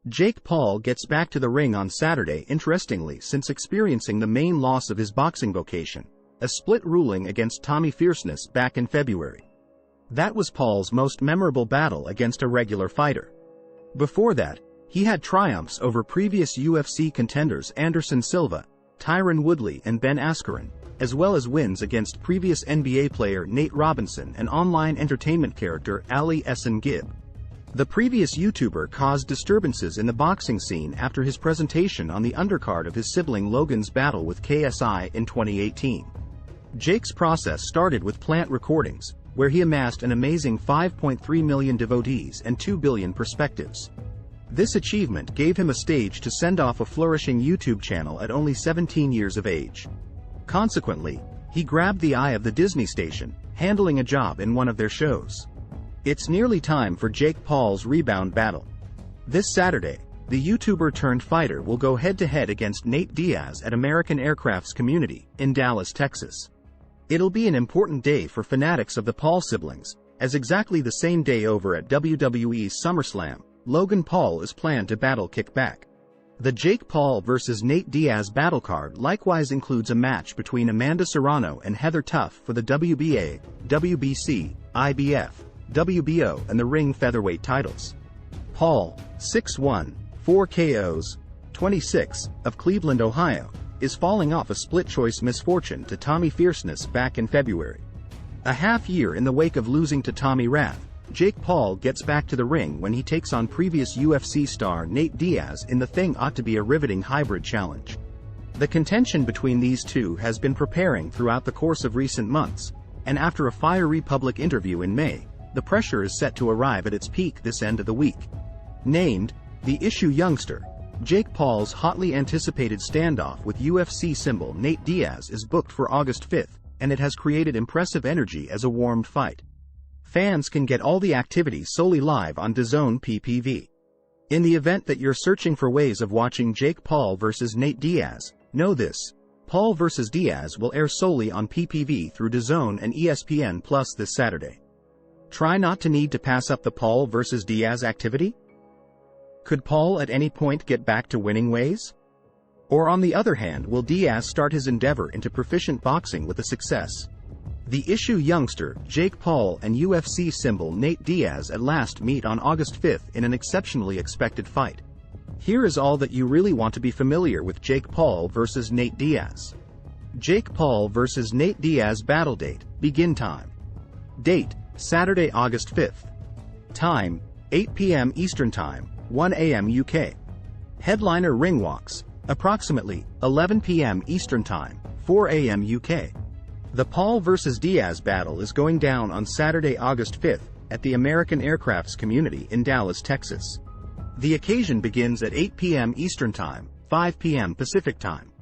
Jake Paul gets back to the ring on Saturday, interestingly, since experiencing the main loss of his boxing vocation, a split ruling against Tommy Fierceness back in February. That was Paul's most memorable battle against a regular fighter. Before that, he had triumphs over previous UFC contenders Anderson Silva, Tyron Woodley and Ben Askren, as well as wins against previous NBA player Nate Robinson and online entertainment character Ali Essen Gibb. The previous YouTuber caused disturbances in the boxing scene after his presentation on the undercard of his sibling Logan's battle with KSI in 2018. Jake's process started with plant recordings, where he amassed an amazing 5.3 million devotees and 2 billion perspectives. This achievement gave him a stage to send off a flourishing YouTube channel at only 17 years of age. Consequently, he grabbed the eye of the Disney station, handling a job in one of their shows. It's nearly time for Jake Paul's rebound battle. This Saturday, the YouTuber turned fighter will go head-to-head against Nate Diaz at American Aircraft's Community in Dallas, Texas. It'll be an important day for fanatics of the Paul siblings, as exactly the same day over at WWE's SummerSlam, Logan Paul is planned to battle Kickback. The Jake Paul vs. Nate Diaz battle card likewise includes a match between Amanda Serrano and Heather Tuff for the WBA, WBC, IBF, WBO and the Ring Featherweight titles. Paul, 6'1", 4 KOs, 26, of Cleveland, Ohio, is falling off a split-choice misfortune to Tommy Fierceness back in February. A half year in the wake of losing to Tommy Rath, Jake Paul gets back to the ring when he takes on previous UFC star Nate Diaz in the thing ought to be a riveting hybrid challenge. The contention between these two has been preparing throughout the course of recent months, and after a fiery public interview in May, the pressure is set to arrive at its peak this end of the week. Named the issue youngster, Jake Paul's hotly anticipated standoff with UFC symbol Nate Diaz is booked for August 5th, and it has created impressive energy as a warmed fight. Fans can get all the activity solely live on DAZN PPV. In the event that you're searching for ways of watching Jake Paul vs. Nate Diaz, know this: Paul vs. Diaz will air solely on PPV through DAZN and ESPN Plus this Saturday. Try not to need to pass up the Paul vs. Diaz activity? Could Paul at any point get back to winning ways? Or on the other hand, will Diaz start his endeavor into proficient boxing with a success? The issue youngster, Jake Paul and UFC symbol Nate Diaz at last meet on August 5th in an exceptionally expected fight. Here is all that you really want to be familiar with Jake Paul vs. Nate Diaz. Jake Paul vs. Nate Diaz battle date, begin time. Date, Saturday, August 5th. Time, 8 p.m. Eastern Time, 1 a.m. UK. Headliner ring walks, approximately 11 p.m. Eastern Time, 4 a.m. UK. The Paul vs. Diaz battle is going down on Saturday, August 5th, at the American Aircraft's Community in Dallas, Texas. The occasion begins at 8 p.m. Eastern Time, 5 p.m. Pacific Time.